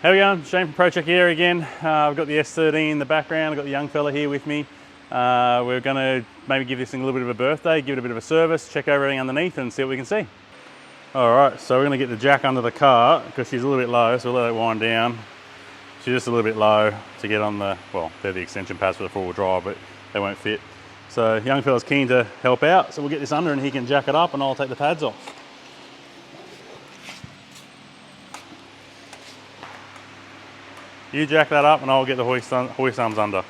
How we going? Shane from ProCheck here again. I've got the S13 in the background. I've got the young fella here with me. We're going to maybe give this thing a little bit of a birthday, give it a bit of a service, check everything underneath and see what we can see. Alright, so we're going to get the jack under the car because she's a little bit low, so we'll let it wind down. She's just a little bit low to get on the, well, they're the extension pads for the four-wheel drive, but they won't fit. So young fella's keen to help out, so we'll get this under and he can jack it up and I'll take the pads off. You jack that up and I'll get the hoist arms under.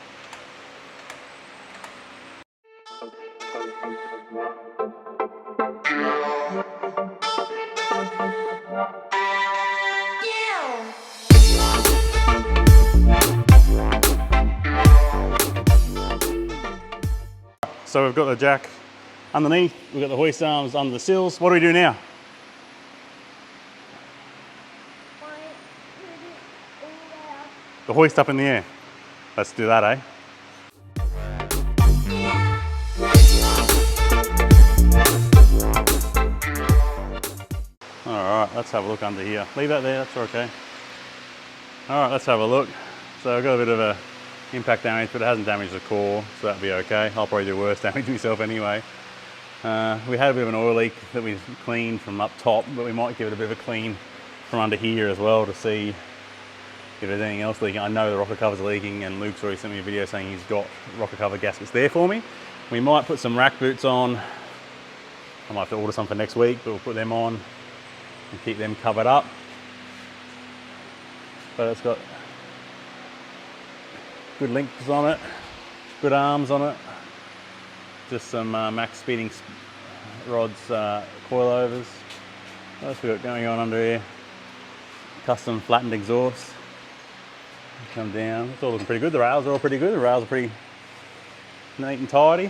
So we've got the jack underneath, we've got the hoist arms under the sills. What do we do now? The hoist up in the air. Let's do that, eh? Alright, let's have a look under here. Leave that there, that's okay. Alright, let's have a look. So I've got a bit of a impact damage, but it hasn't damaged the core, so that'll be okay. I'll probably do worse damage myself anyway. We had a bit of an oil leak that we cleaned from up top, but we might give it a bit of a clean from under here as well to see if there's anything else leaking. I know the rocker cover's leaking and Luke's already sent me a video saying he's got rocker cover gaskets there for me. We might put some rack boots on. I might have to order some for next week, but we'll put them on and keep them covered up. But it's got good links on it, good arms on it. Just some max speeding rods, coilovers. What else we got going on under here? Custom flattened exhaust. Come down, it's all looking pretty good. The rails are all pretty good. The rails are pretty neat and tidy.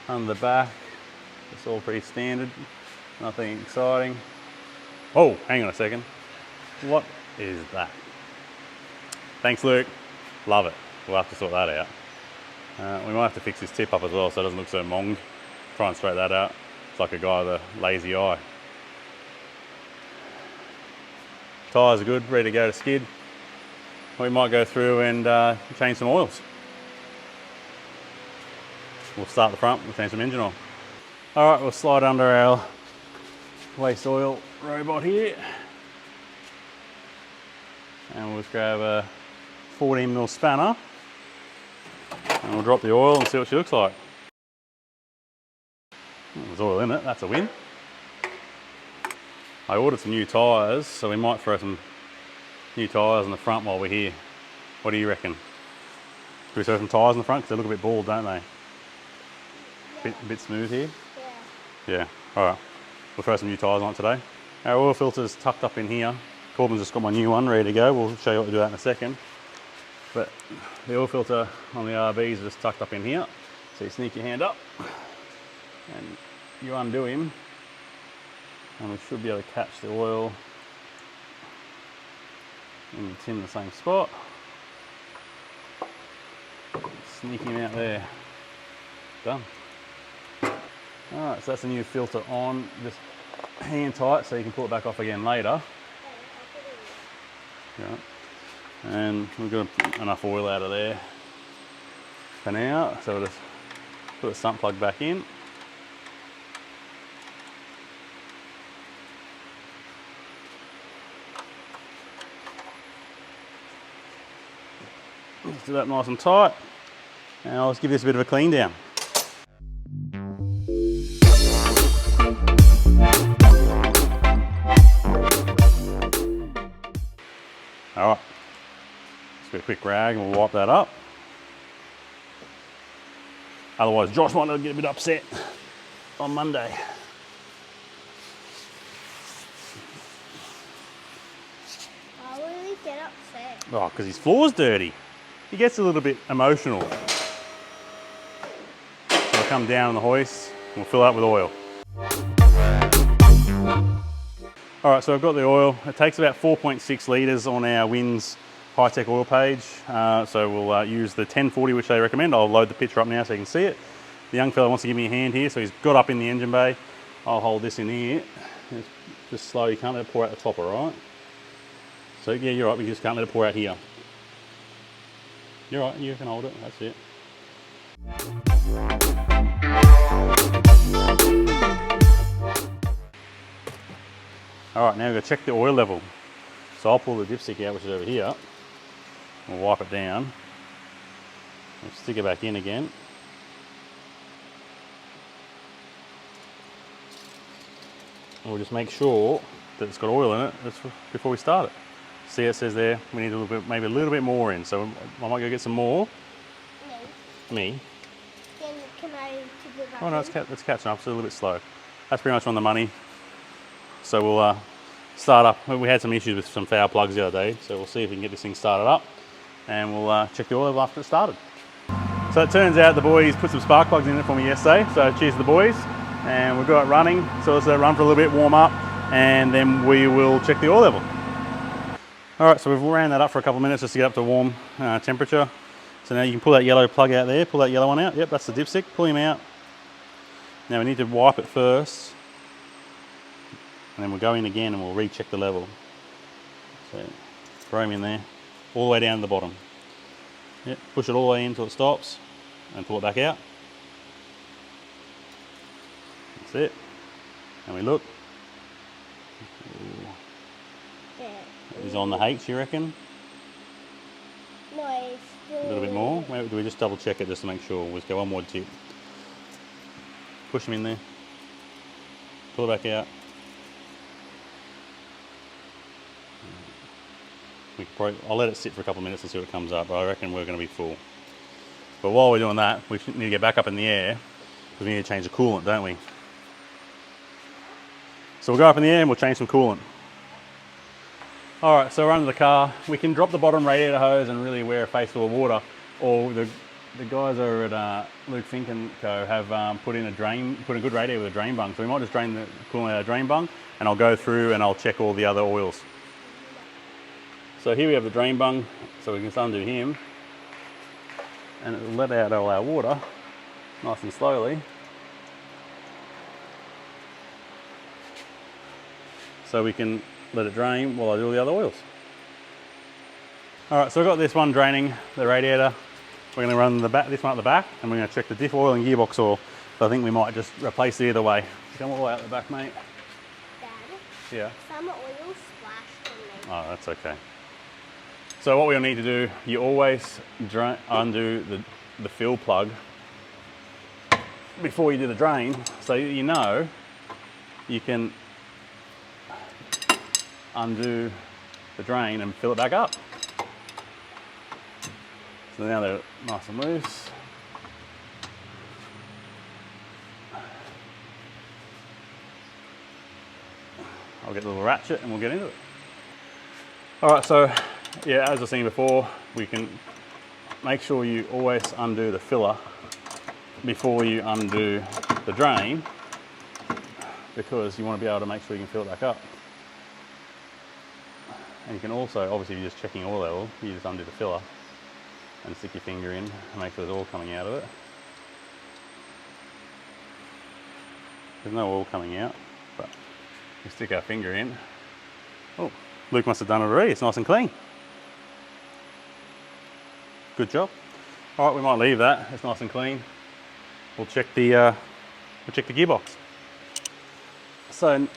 On the back, it's all pretty standard. Nothing exciting. Oh, hang on a second. What is that? Thanks, Luke. Love it. We'll have to sort that out. We might have to fix this tip up as well so it doesn't look so monged. Try and straighten that out. It's like a guy with a lazy eye. Tyres are good, ready to go to skid. We might go through and change some oils. We'll start the front, we'll change some engine oil. All right, we'll slide under our waste oil robot here. And we'll just grab a 14mm spanner and we'll drop the oil and see what she looks like. There's oil in it, that's a win. I ordered some new tyres, so we might throw some new tyres in the front while we're here. What do you reckon? Do we throw some tyres in the front? Because they look a bit bald, don't they? A bit smooth here? Yeah. Yeah, alright. We'll throw some new tyres on it today. Our oil filter's tucked up in here. Corbin's just got my new one ready to go. We'll show you what to do that in a second. But the oil filter on the RVs is just tucked up in here. So you sneak your hand up and you undo him. And we should be able to catch the oil in the tin in the same spot. Sneak him out there. Done. Alright, so that's the new filter on. Just hand tight so you can pull it back off again later. Right. And we've got enough oil out of there for now. So we'll just put the sump plug back in. Let's do that nice and tight. And I'll just give this a bit of a clean down. All right, let's do a quick rag and we'll wipe that up. Otherwise, Josh might get a bit upset on Monday. Why would he get upset? Oh, because his floor's dirty. He gets a little bit emotional. So we'll come down on the hoist and we'll fill up with oil. All right, so I've got the oil. It takes about 4.6 litres on our Wins high-tech oil page. So we'll use the 1040, which they recommend. I'll load the picture up now so you can see it. The young fella wants to give me a hand here, so he's got up in the engine bay. I'll hold this in here. Just slowly, you can't let it pour out the top, all right? So yeah, you're right, we just can't let it pour out here. You're right, you can hold it, that's it. All right, now we're gonna check the oil level. So I'll pull the dipstick out, which is over here. We'll wipe it down. We'll stick it back in again. And we'll just make sure that it's got oil in it before we start it. See, it says there we need a little bit, maybe a little bit more in. So I might go get some more. Me. Can I tip it back Oh no, in? it's catching up. It's a little bit slow. That's pretty much on the money. So we'll start up. We had some issues with some foul plugs the other day, so we'll see if we can get this thing started up, and we'll check the oil level after it started. So it turns out the boys put some spark plugs in it for me yesterday. So cheers to the boys, and we've got it running. So let's let it run for a little bit, warm up, and then we will check the oil level. All right, so we've ran that up for a couple of minutes just to get up to warm temperature. So now you can pull that yellow plug out there, pull that yellow one out. Yep, that's the dipstick, pull him out. Now we need to wipe it first, and then we'll go in again and we'll recheck the level. So throw him in there, all the way down to the bottom. Yep, push it all the way in until it stops, and pull it back out. That's it. And we look. Is on the H, you reckon? No, it's still A little bit more? Maybe, do we just double check it just to make sure? We'll just go one more tip. Push them in there. Pull it back out. I'll let it sit for a couple of minutes and see what comes up, but I reckon we're going to be full. But while we're doing that, we need to get back up in the air because we need to change the coolant, don't we? So we'll go up in the air and we'll change some coolant. All right, so we're under the car. We can drop the bottom radiator hose and really wear a face full of water, or the guys over at Luke Fink & Co have put a good radiator with a drain bung. So we might just drain the coolant out of the drain bung, and I'll go through and I'll check all the other oils. So here we have the drain bung, so we can just undo him, and it will let out all our water nice and slowly. So we can let it drain while I do all the other oils. All right, so I've got this one draining the radiator. We're going to run this one at the back, and we're going to check the diff oil and gearbox oil. So I think we might just replace it either way. Come all the way out the back, mate. Dad, Yeah. some oil splashed on me. Oh, that's okay. So what we'll need to do, you always undo the fill plug before you do the drain, so you know you can undo the drain and fill it back up. So now they're nice and loose. I'll get the little ratchet and we'll get into it. All right, so yeah, as I was saying before, we can make sure you always undo the filler before you undo the drain, because you want to be able to make sure you can fill it back up. And you can also, obviously, if you're just checking oil level, you just undo the filler and stick your finger in and make sure there's oil coming out of it. There's no oil coming out, but we stick our finger in. Oh, Luke must have done it already. It's nice and clean. Good job. All right, we might leave that. It's nice and clean. We'll check the gearbox. So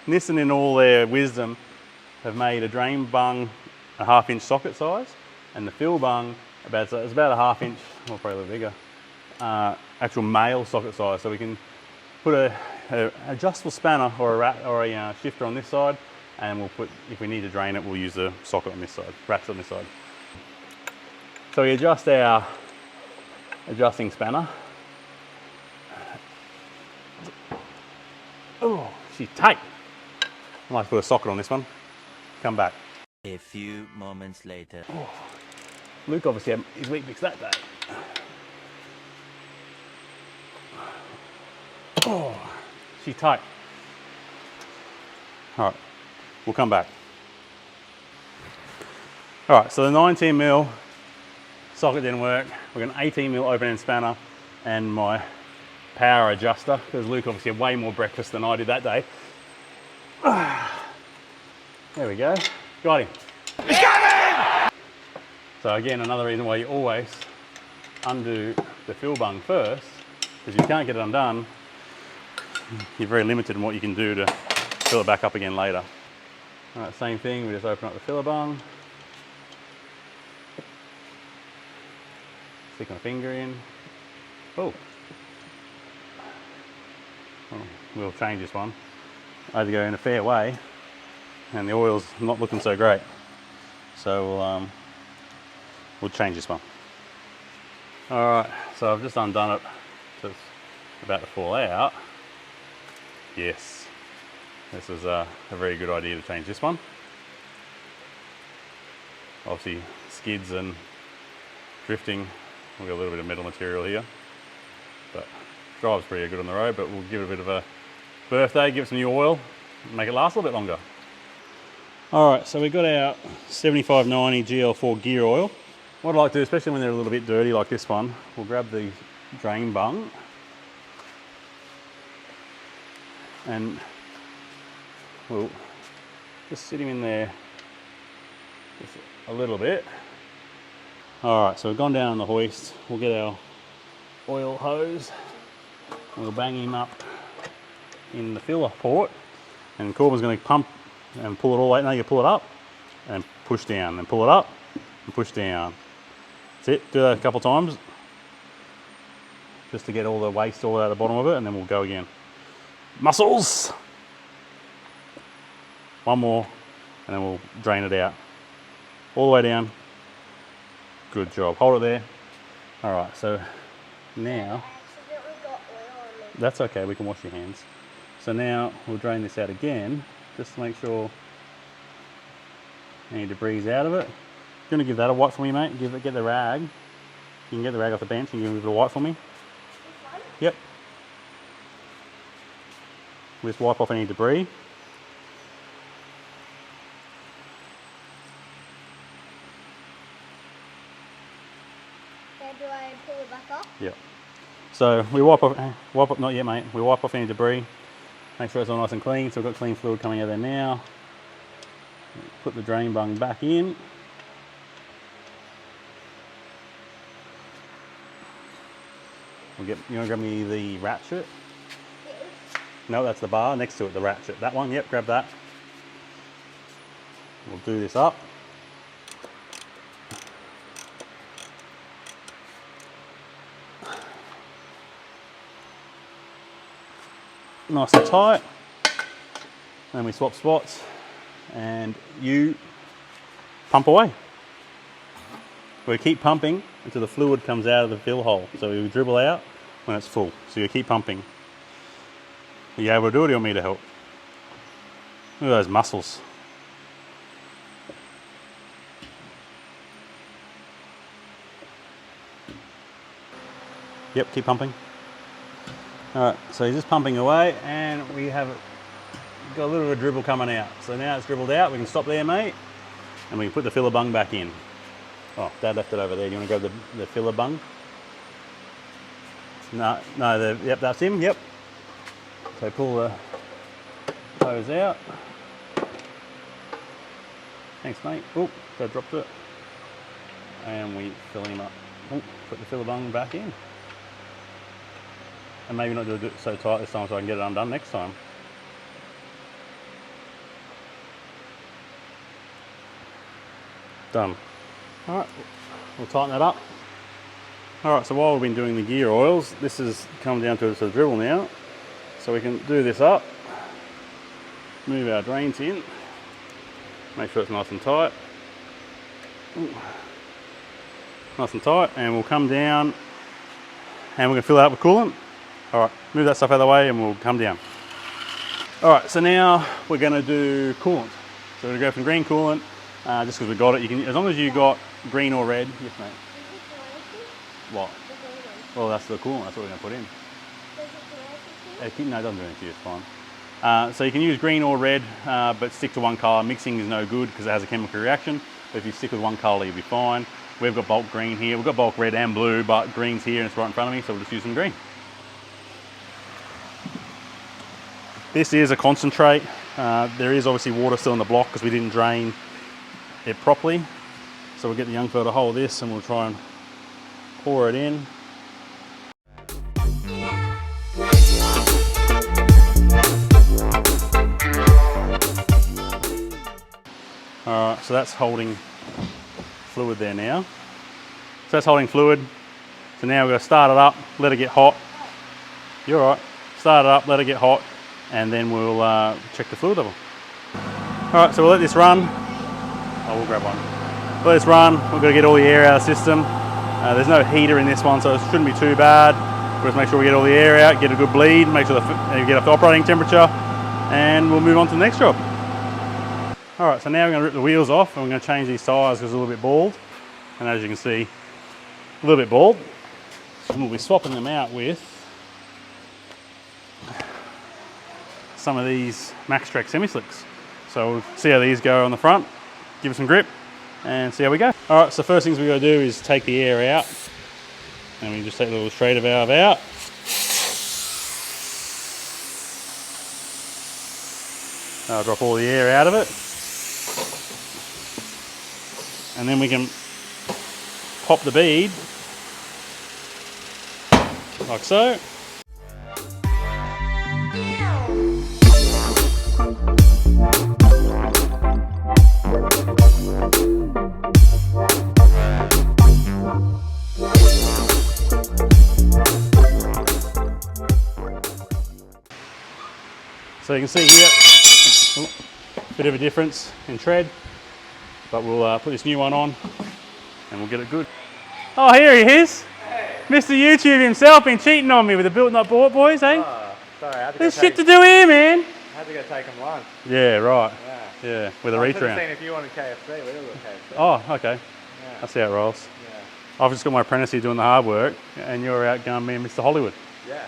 Nissan, in all their wisdom, have made a drain bung a 1/2 inch socket size, and the fill bung it's about a 1/2 inch, or probably a little bigger, actual male socket size. So we can put a adjustable spanner or a shifter on this side, and we'll put, if we need to drain it, we'll use the socket on this side, ratchet on this side. So we adjust our adjusting spanner. Oh, she's tight. I might put a socket on this one. Come back. A few moments later. Oh, Luke obviously had his weak fix that day. Oh, she's tight. All right, we'll come back. All right, so the 19mm socket didn't work. We've got an 18mm open end spanner and my power adjuster, because Luke obviously had way more breakfast than I did that day. There we go, got him. It's coming! So again, another reason why you always undo the fill bung first, because if you can't get it undone, you're very limited in what you can do to fill it back up again later. All right, same thing, we just open up the filler bung, stick my finger in. Oh, well, we'll change this one. I had to go in a fair way, and the oil's not looking so great. So we'll change this one. All right, so I've just undone it. So it's about to fall out. Yes, this is a very good idea to change this one. Obviously, skids and drifting, we've got a little bit of metal material here, but drives pretty good on the road, but we'll give it a bit of a birthday, give it some new oil, make it last a little bit longer. All right, so we've got our 7590 GL4 gear oil. What I like to do, especially when they're a little bit dirty like this one, we'll grab the drain bung and we'll just sit him in there just a little bit. All right, so we've gone down on the hoist. We'll get our oil hose. We'll bang him up in the filler port, and Corbin's going to pump and pull it all the way. Now you pull it up and push down, and pull it up and push down. That's it. Do that a couple of times just to get all the waste all out of the bottom of it, and then we'll go again. Muscles! One more, and then we'll drain it out. All the way down. Good job. Hold it there. All right, so now... I accidentally got oil on me. That's okay, we can wash your hands. So now we'll drain this out again, just to make sure any debris is out of it. You're going to give that a wipe for me, mate. Get the rag. You can get the rag off the bench and give it a wipe for me. This one? Yep. Just wipe off any debris. Then do I pull it back up? Yep. So we wipe off, not yet mate, we wipe off any debris. Make sure it's all nice and clean, so we've got clean fluid coming out of there now. Put the drain bung back in. You want to grab me the ratchet? No, that's the bar next to it, the ratchet. That one, yep, grab that. We'll do this up. Nice and tight. Then we swap spots and you pump away. We keep pumping until the fluid comes out of the fill hole. So we dribble out when it's full. So you keep pumping. Are you able to do it, or do you want me to help? Look at those muscles. Yep, keep pumping. All right, so he's just pumping away, and we have got a little bit of dribble coming out. So now it's dribbled out, we can stop there, mate, and we can put the filler bung back in. Oh, Dad left it over there. Do you want to grab the filler bung? No, yep, that's him, yep. So pull the hose out. Thanks, mate. Oh, Dad dropped it. And we fill him up. Oh, put the filler bung back in. And maybe not do it so tight this time so I can get it undone next time. Done. All right, we'll tighten that up. All right, so while we've been doing the gear oils, this has come down to a dribble now. So we can do this up, move our drains in, make sure it's nice and tight. Ooh. Nice and tight, and we'll come down and we're gonna fill it up with coolant. All right, move that stuff out of the way and we'll come down. All right, so now we're gonna do coolant. So we're gonna go from green coolant, just because we got it. You can, as long as you got green or red. Yes, mate. What? Well, that's the coolant. That's what we're gonna put in. No, it doesn't do anything. It's fine. So you can use green or red, but stick to one colour. Mixing is no good because it has a chemical reaction. But if you stick with one colour, you'll be fine. We've got bulk green here. We've got bulk red and blue, but green's here and it's right in front of me, so we'll just use some green. This is a concentrate. There is obviously water still in the block because we didn't drain it properly. So we'll get the young fella to hold this and we'll try and pour it in. Alright, so that's holding fluid there now. So that's holding fluid. So now we're going to start it up, let it get hot. You're alright. Start it up, let it get hot, and then we'll check the fluid level. Alright, so we'll let this run. Oh, we'll grab one. Let this run. We've got to get all the air out of the system. There's no heater in this one, so it shouldn't be too bad. We'll just make sure we get all the air out, get a good bleed, make sure you get up to operating temperature, and we'll move on to the next job. Alright, so now we're going to rip the wheels off and we're going to change these tyres because they're a little bit bald. And as you can see, a little bit bald. And we'll be swapping them out with some of these Max Trek semi-slicks. So we'll see how these go on the front, give it some grip, and see how we go. Alright, so first things we got to do is take the air out. And we just take the little Schrader valve out. I'll drop all the air out of it. And then we can pop the bead, like so. So you can see here, a bit of a difference in tread, but we'll put this new one on and we'll get it good. Oh, here he is. Hey. Mr. YouTube himself been cheating on me with the built not bought boys, eh? Oh, sorry, I had to There's shit to do here, man. I had to go take them lunch. Yeah, right. Yeah, with a reach around. I should have seen if you wanted KFC, we all got KFC. Oh, okay. Yeah. That's how it rolls. Yeah. I've just got my apprentice here doing the hard work and you're out going being Mr. Hollywood. Yeah.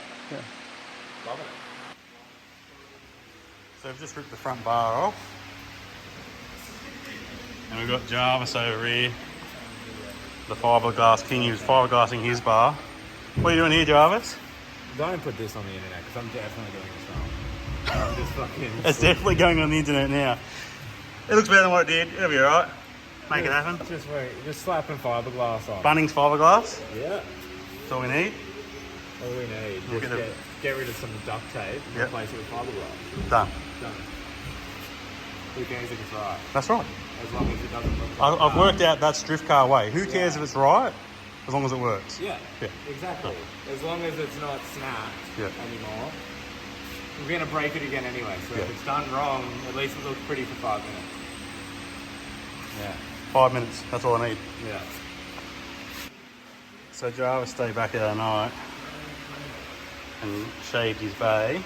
Loving it. So we've just ripped the front bar off. And we've got Jarvis over here, the fiberglass king who's fiberglassing his bar. What are you doing here, Jarvis? Don't put this on the internet because I'm definitely doing this wrong. I'm just fucking... It's definitely going on the internet now. It looks better than what it did. It'll be alright. Make it happen. Just slapping fiberglass on. Bunnings fiberglass. Yeah. That's all we need. All we need. We'll Just get rid of some duct tape and replace it with fiberglass. Done. Done. Who cares if it's right? That's right. As long as it doesn't look like I've worked out that's drift car way. Who cares if it's right? As long as it works. Yeah, exactly. As long as it's not snapped anymore. We're going to break it again anyway, so if it's done wrong, at least it looks pretty for 5 minutes. Yeah. 5 minutes, that's all I need. Yeah. So Jarvis stayed back the other night and shaved his bay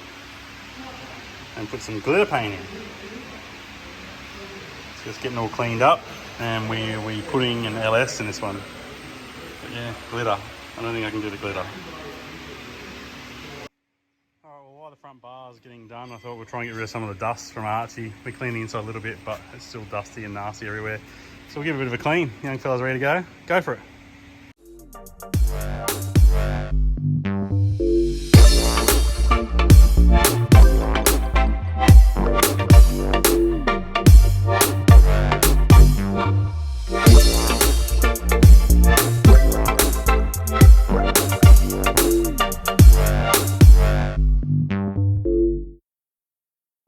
and put some glitter paint in. So it's getting all cleaned up and we putting an LS in this one. But yeah, glitter. I don't think I can do the glitter. Alright, well while the front bar is getting done, I thought we'd try and get rid of some of the dust from Archie. We cleaned the inside a little bit, but it's still dusty and nasty everywhere. So we'll give it a bit of a clean. Young fella's ready to go. Go for it.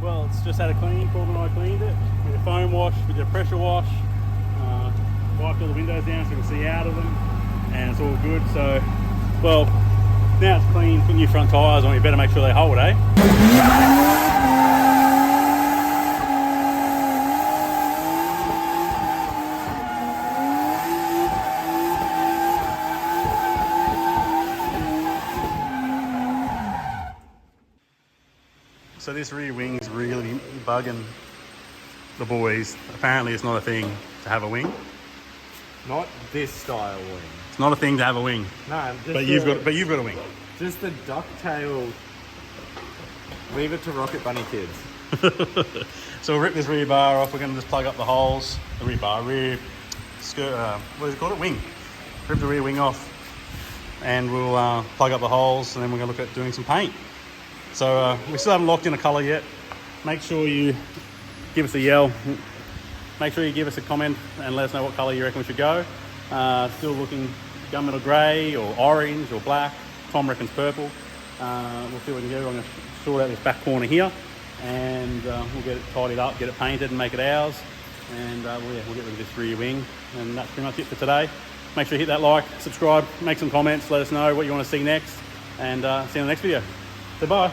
Well, it's just had a clean. Corbin and I cleaned it with a foam wash, with a pressure wash. Wiped all the windows down so you can see out of them, and it's all good. So, well, now it's clean, put new front tyres on, you better make sure they hold, eh? So this rear wing's really bugging the boys. Apparently it's not a thing to have a wing. Not this style wing. It's not a thing to have a wing. No, but you've got a wing. Just the ducktail. Leave it to Rocket Bunny kids. So we'll rip this rear bar off. We're going to just plug up the holes. The rear skirt. What is it called? Wing. Rip the rear wing off, and we'll plug up the holes, and then we're going to look at doing some paint. So we still haven't locked in a colour yet. Make sure you give us a yell Make sure you give us a comment and let us know what colour you reckon we should go. Still looking gunmetal grey or orange or black. Tom reckons purple. We'll see what we can do. I'm going to sort out this back corner here, and we'll get it tidied up, get it painted and make it ours. And we'll get rid of this rear wing. And that's pretty much it for today. Make sure you hit that like, subscribe, make some comments, let us know what you want to see next, and see you in the next video. So bye.